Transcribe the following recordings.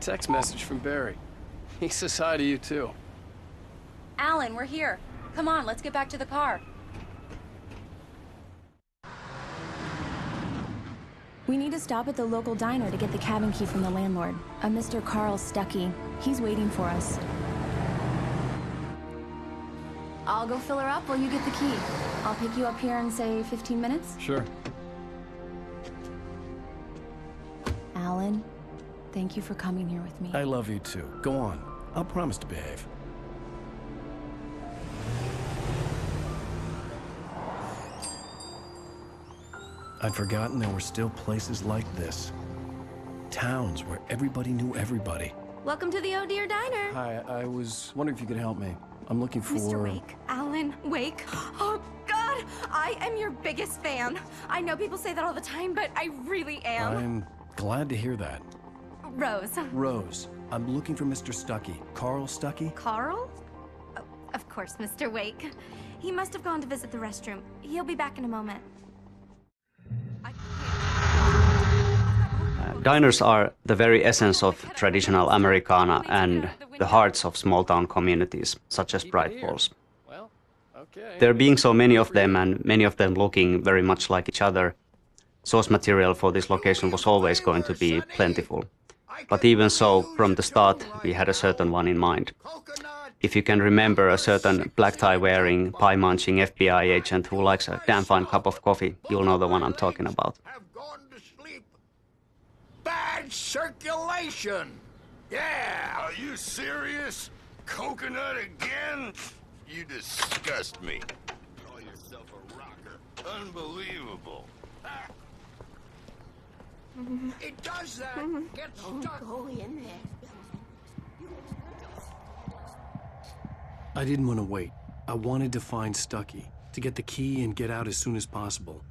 text message from Barry. He says hi to you, too. Alan, we're here. Come on, let's get back to the car. We need to stop at the local diner to get the cabin key from the landlord, a Mr. Carl Stuckey. He's waiting for us. I'll go fill her up while you get the key. I'll pick you up here in, say, 15 minutes? Sure. Alan, thank you for coming here with me. I love you, too. Go on. I'll promise to behave. I'd forgotten there were still places like this. Towns where everybody knew everybody. Welcome to the Oh Dear Diner. Hi, I was wondering if you could help me. I'm looking for... Mr. Wake. Alan Wake. Oh, God! I am your biggest fan. I know people say that all the time, but I really am. I'm glad to hear that. Rose. Rose, I'm looking for Mr. Stuckey. Carl Stuckey? Carl? Oh, of course, Mr. Wake. He must have gone to visit the restroom. He'll be back in a moment. Diners are the very essence of traditional Americana and the hearts of small-town communities, such as Bright Falls. Well, okay. There being so many of them, and many of them looking very much like each other, source material for this location was always going to be plentiful. But even so, from the start, we had a certain one in mind. If you can remember a certain black tie-wearing, pie-munching FBI agent who likes a damn fine cup of coffee, you'll know the one I'm talking about. Bad circulation! Yeah! Are you serious? Coconut again? You disgust me. Call yourself a rocker. Unbelievable. It does that! Get stuck! Go in there. I didn't want to wait. I wanted to find Stuckey, to get the key and get out as soon as possible.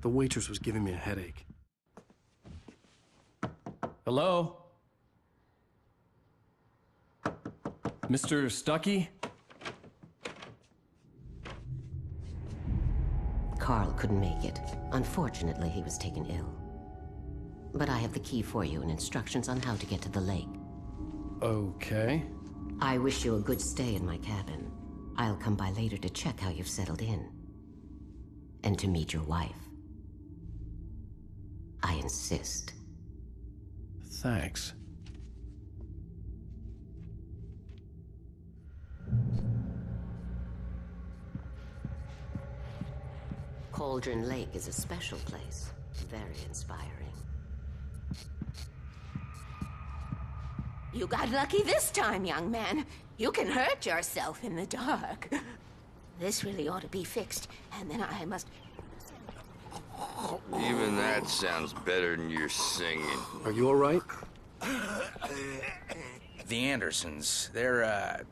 The waitress was giving me a headache. Hello? Mr. Stuckey? Carl couldn't make it. Unfortunately, he was taken ill. But I have the key for you and instructions on how to get to the lake. Okay. I wish you a good stay in my cabin. I'll come by later to check how you've settled in. And to meet your wife. I insist. Thanks. Cauldron Lake is a special place. Very inspiring. You got lucky this time, young man. You can hurt yourself in the dark. This really ought to be fixed, and then I must... Even that sounds better than your singing. Are you all right? The Andersons, they're,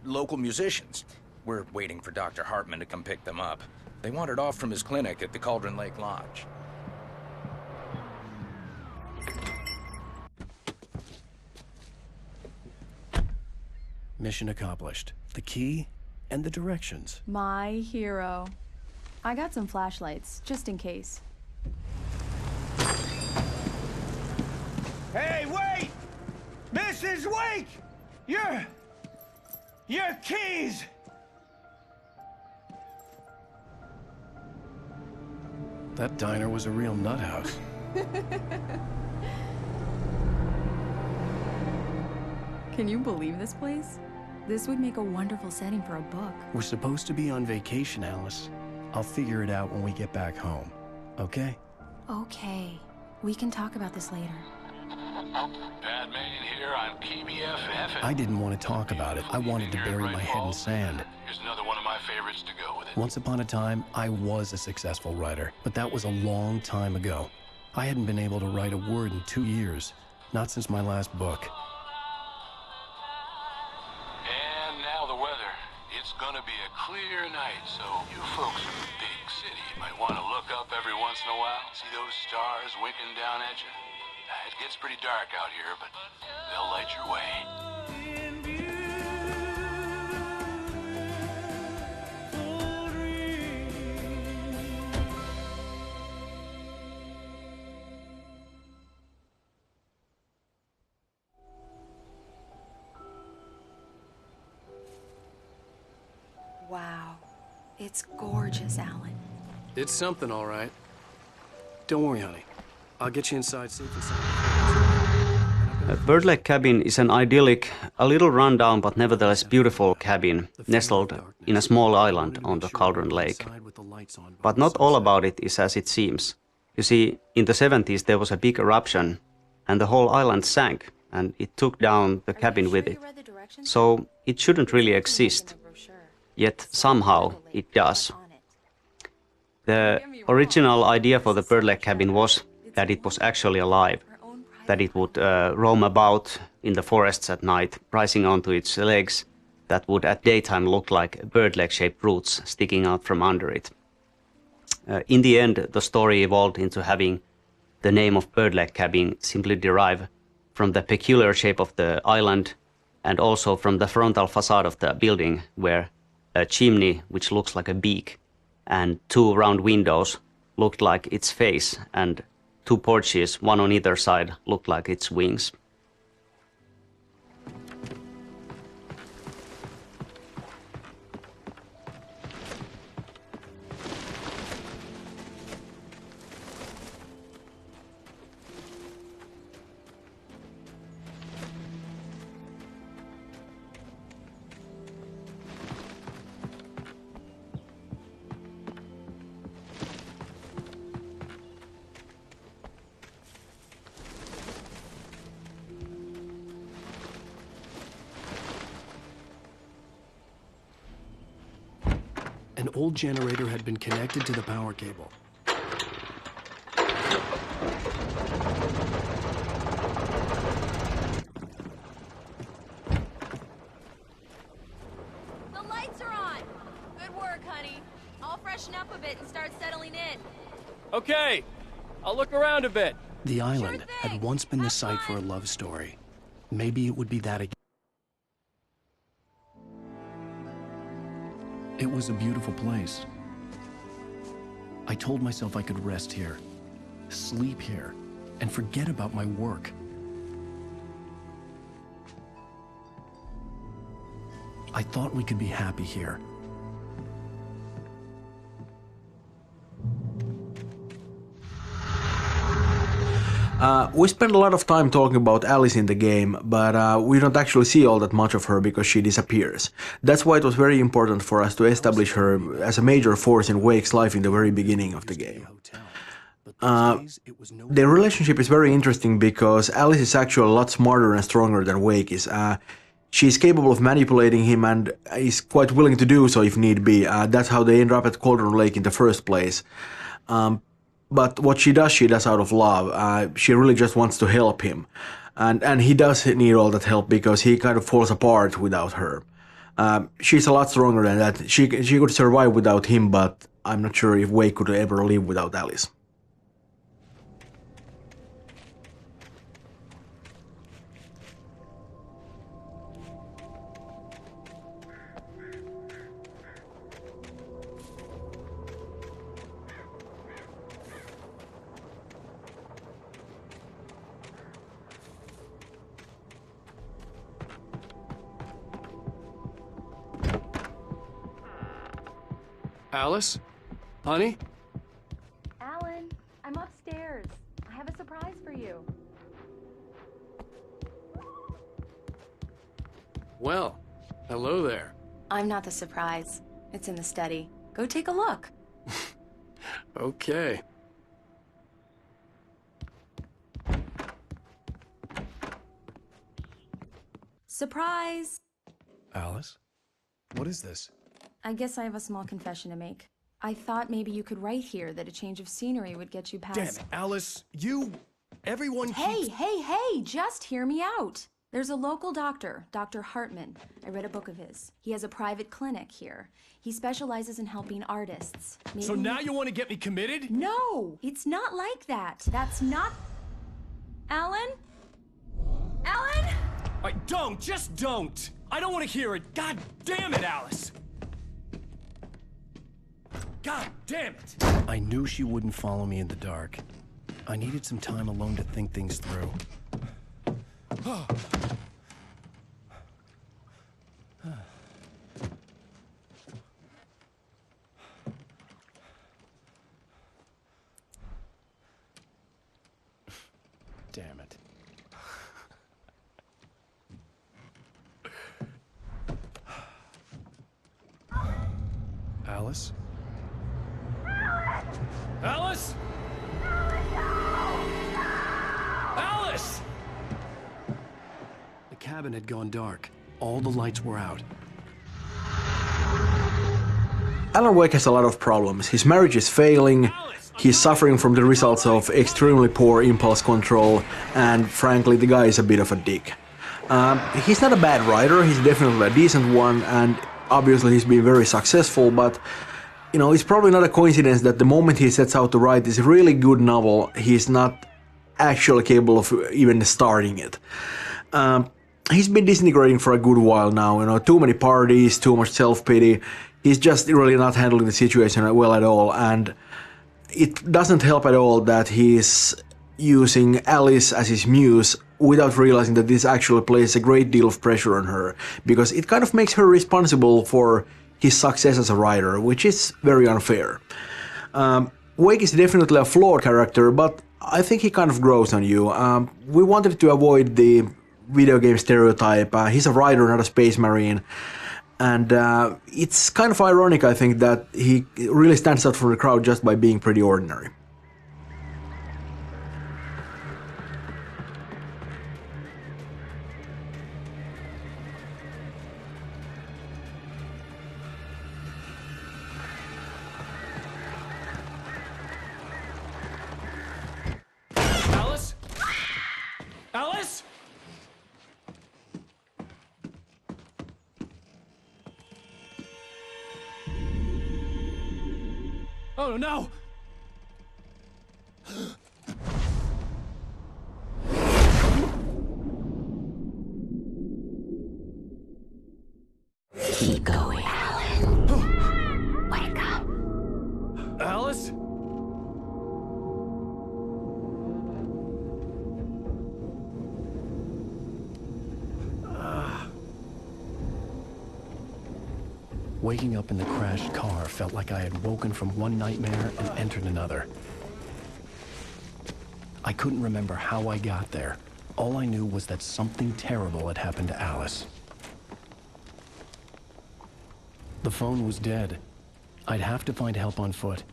local musicians. We're waiting for Dr. Hartman to come pick them up. They wandered off from his clinic at the Cauldron Lake Lodge. Mission accomplished. The key and the directions. My hero. I got some flashlights, just in case. Hey, wait! Mrs. Wake! Your keys! That diner was a real nut house. Can you believe this place? This would make a wonderful setting for a book. We're supposed to be on vacation, Alice. I'll figure it out when we get back home. Okay? Okay. We can talk about this later. Bad man here, I'm KBFF. I didn't want to talk about it. I wanted to bury my head in sand. Here's another one of my favorites to go with it. Once upon a time, I was a successful writer, but that was a long time ago. I hadn't been able to write a word in 2 years, not since my last book. And now the weather. It's gonna be a clear night, so you folks in the big city might want to look up every once in a while, see those stars winking down at you. It gets pretty dark out here, but they'll light your way. It's gorgeous, Alan. It's something, all right. Don't worry, honey. I'll get you inside safe and sound. Bird Lake Cabin is an idyllic, a little rundown but nevertheless beautiful cabin nestled in a small island on the Cauldron Lake. But not all about it is as it seems. You see, in the 70s there was a big eruption and the whole island sank and it took down the cabin with it. So it shouldn't really exist. Yet somehow it does. The original idea for the Bird Lake Cabin was that it was actually alive, that it would roam about in the forests at night, rising onto its legs that would at daytime look like bird leg-shaped roots sticking out from under it. In the end, the story evolved into having the name of Bird Lake Cabin simply derive from the peculiar shape of the island and also from the frontal facade of the building, where a chimney, which looks like a beak, and two round windows looked like its face, and two porches, one on either side, looked like its wings. An old generator had been connected to the power cable. The lights are on! Good work, honey. I'll freshen up a bit and start settling in. Okay, I'll look around a bit. The island had once been the site for a love story. Maybe it would be that again. It was a beautiful place. I told myself I could rest here, sleep here, and forget about my work. I thought we could be happy here. We spend a lot of time talking about Alice in the game, but we don't actually see all that much of her because she disappears. That's why it was very important for us to establish her as a major force in Wake's life in the very beginning of the game. Their relationship is very interesting because Alice is actually a lot smarter and stronger than Wake is. She's capable of manipulating him and is quite willing to do so if need be. That's how they end up at Cauldron Lake in the first place. But what she does out of love. She really just wants to help him. And he does need all that help because he kind of falls apart without her. She's a lot stronger than that. She could survive without him, but I'm not sure if Wake could ever live without Alice. Alice? Honey? Alan, I'm upstairs. I have a surprise for you. Well, hello there. I'm not the surprise. It's in the study. Go take a look. Okay. Surprise! Alice? What is this? I guess I have a small confession to make. I thought maybe you could write here that a change of scenery would get you past... Damn it, Alice. Everyone Hey, keeps... just hear me out. There's a local doctor, Dr. Hartman. I read a book of his. He has a private clinic here. He specializes in helping artists. Maybe... So now you want to get me committed? No, it's not like that. That's not... Alan? Alan? Just don't! I don't want to hear it! God damn it, Alice! God damn it! I knew she wouldn't follow me in the dark. I needed some time alone to think things through. Alice? Alice? Alice! The cabin had gone dark. All the lights were out. Alan Wake has a lot of problems. His marriage is failing, he's suffering from the results of extremely poor impulse control, and frankly, the guy is a bit of a dick. He's not a bad writer, he's definitely a decent one, and obviously he's been very successful, but you know, it's probably not a coincidence that the moment he sets out to write this really good novel, he's not actually capable of even starting it. He's been disintegrating for a good while now, you know, too many parties, too much self-pity. He's just really not handling the situation well at all, and it doesn't help at all that he's using Alice as his muse without realizing that this actually places a great deal of pressure on her, because it kind of makes her responsible for his success as a writer, which is very unfair. Wake is definitely a flawed character, but I think he kind of grows on you. We wanted to avoid the video game stereotype. He's a writer, not a space marine. And it's kind of ironic, I think, that he really stands out from the crowd just by being pretty ordinary. Alice? Alice? Oh no! Keep going, Alan. Wake up. Alice? Waking up in the crashed car felt like I had woken from one nightmare and entered another. I couldn't remember how I got there. All I knew was that something terrible had happened to Alice. The phone was dead. I'd have to find help on foot.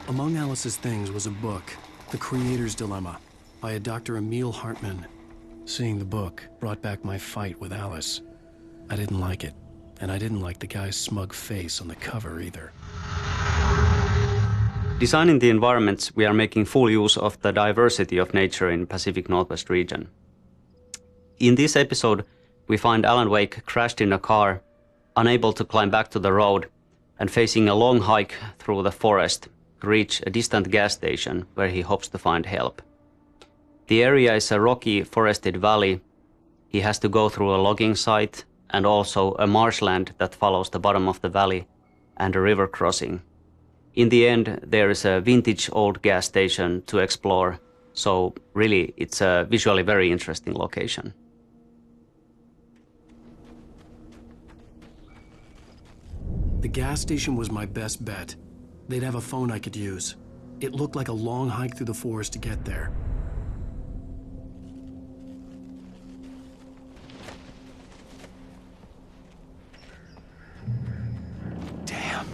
Among Alice's things was a book, The Creator's Dilemma, by a Dr. Emil Hartman. Seeing the book brought back my fight with Alice. I didn't like it, and I didn't like the guy's smug face on the cover either. Designing the environments, we are making full use of the diversity of nature in Pacific Northwest region. In this episode, we find Alan Wake crashed in a car, unable to climb back to the road, and facing a long hike through the forest to reach a distant gas station where he hopes to find help. The area is a rocky, forested valley. He has to go through a logging site and also a marshland that follows the bottom of the valley and a river crossing. In the end, there is a vintage old gas station to explore, so really it's a visually very interesting location. The gas station was my best bet. They'd have a phone I could use. It looked like a long hike through the forest to get there. Damn.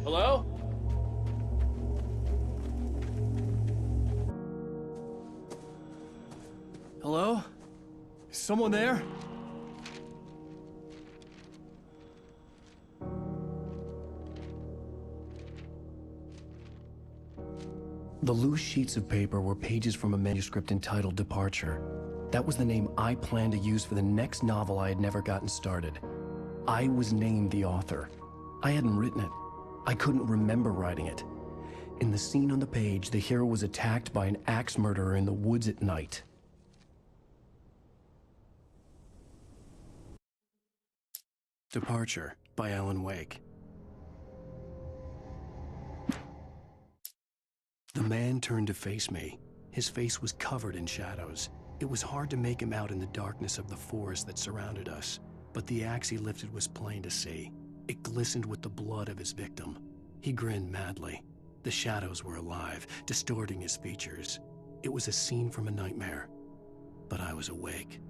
Hello? Hello? Is someone there? The loose sheets of paper were pages from a manuscript entitled Departure. That was the name I planned to use for the next novel I had never gotten started. I was named the author. I hadn't written it. I couldn't remember writing it. In the scene on the page, the hero was attacked by an axe murderer in the woods at night. Departure by Alan Wake. The man turned to face me. His face was covered in shadows. It was hard to make him out in the darkness of the forest that surrounded us, but the axe he lifted was plain to see. It glistened with the blood of his victim. He grinned madly. The shadows were alive, distorting his features. It was a scene from a nightmare, but I was awake.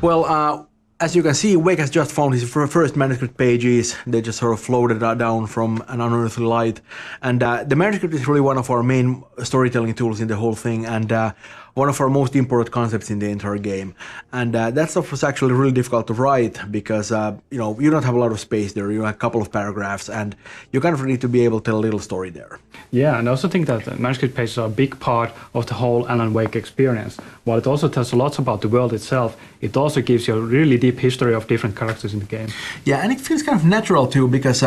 Well, as you can see, Wake has just found his first manuscript pages. They just sort of floated down from an unearthly light. And the manuscript is really one of our main storytelling tools in the whole thing, and one of our most important concepts in the entire game. And that stuff was actually really difficult to write because, you don't have a lot of space there. You have a couple of paragraphs, and you kind of need to be able to tell a little story there. Yeah, and I also think that manuscript pages are a big part of the whole Alan Wake experience. While it also tells a lot about the world itself, it also gives you a really deep history of different characters in the game. Yeah, and it feels kind of natural too because,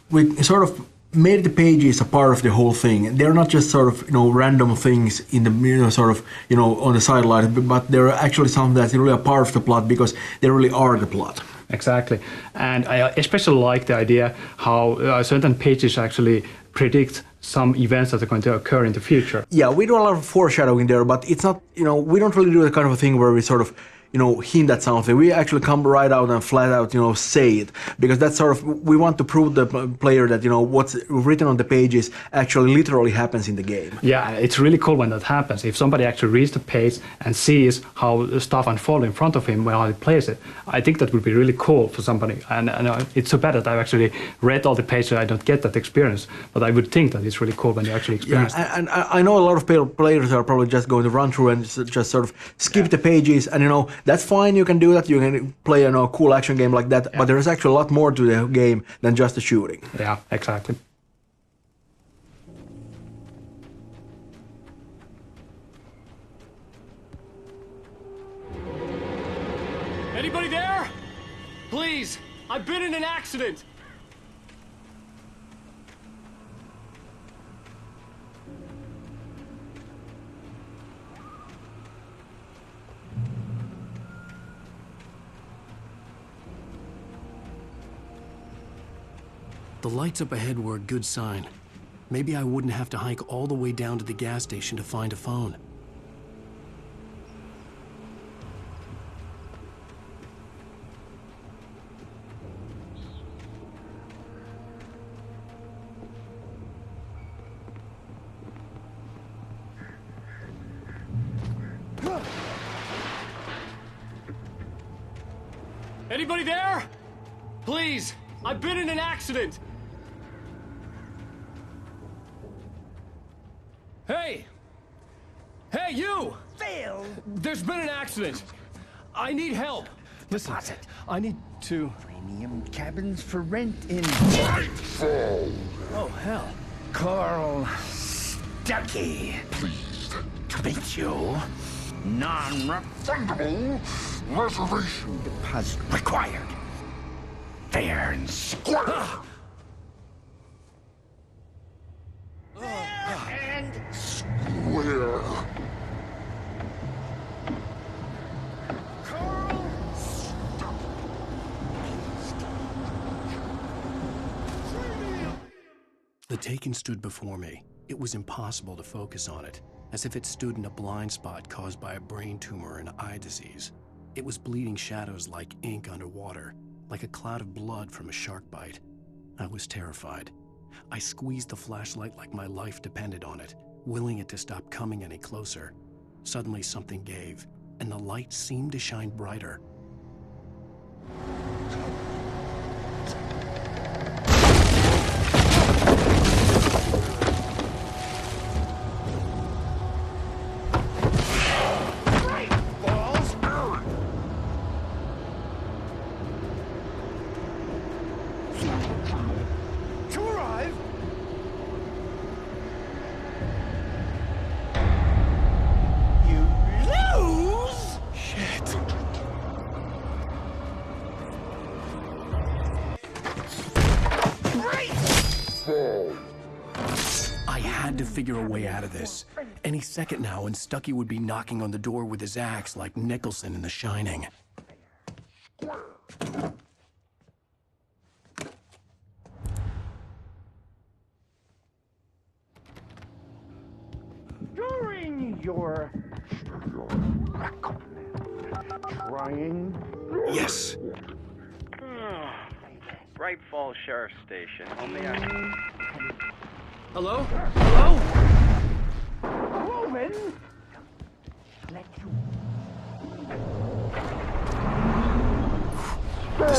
we sort of made the pages a part of the whole thing. They're not just sort of, random things in the, on the sideline, but they're actually something that's really a part of the plot because they really are the plot. Exactly. And I especially like the idea how certain pages actually predict some events that are going to occur in the future. Yeah, we do a lot of foreshadowing there, but it's not, we don't really do the kind of a thing where we sort of, hint at something. We actually come right out and flat out, say it, because that's sort of, we want to prove the player that, what's written on the pages actually literally happens in the game. Yeah, it's really cool when that happens. If somebody actually reads the page and sees how the stuff unfolds in front of him while he plays it, I think that would be really cool for somebody. And it's so bad that I've actually read all the pages, I don't get that experience, but I would think that it's really cool when you actually experience it. And I know a lot of players are probably just going to run through and just sort of skip the pages, and that's fine, you can do that, you can play a cool action game like that, but there's actually a lot more to the game than just the shooting. Yeah, exactly. Anybody there? Please, I've been in an accident. The lights up ahead were a good sign. Maybe I wouldn't have to hike all the way down to the gas station to find a phone. Anybody there? Please, I've been in an accident. Hey! Hey, you! Phil! There's been an accident. I need help. Listen, I need to... Premium cabins for rent in... Nightfall! Oh, hell. Carl Stuckey. Pleased To meet you. Non-refundable reservation deposit required. Fair and square. And Where? Carl. The Taken stood before me. It was impossible to focus on it, as if it stood in a blind spot caused by a brain tumor and eye disease. It was bleeding shadows like ink underwater, like a cloud of blood from a shark bite. I was terrified. I squeezed the flashlight like my life depended on it, willing it to stop coming any closer. Suddenly something gave, and the light seemed to shine brighter. figure a way out of this. Any second now, and Stucky would be knocking on the door with his axe like Nicholson in The Shining. During your trying. Yes. Bright Falls Sheriff Station. Only Hello? Hello? Roman! Let you.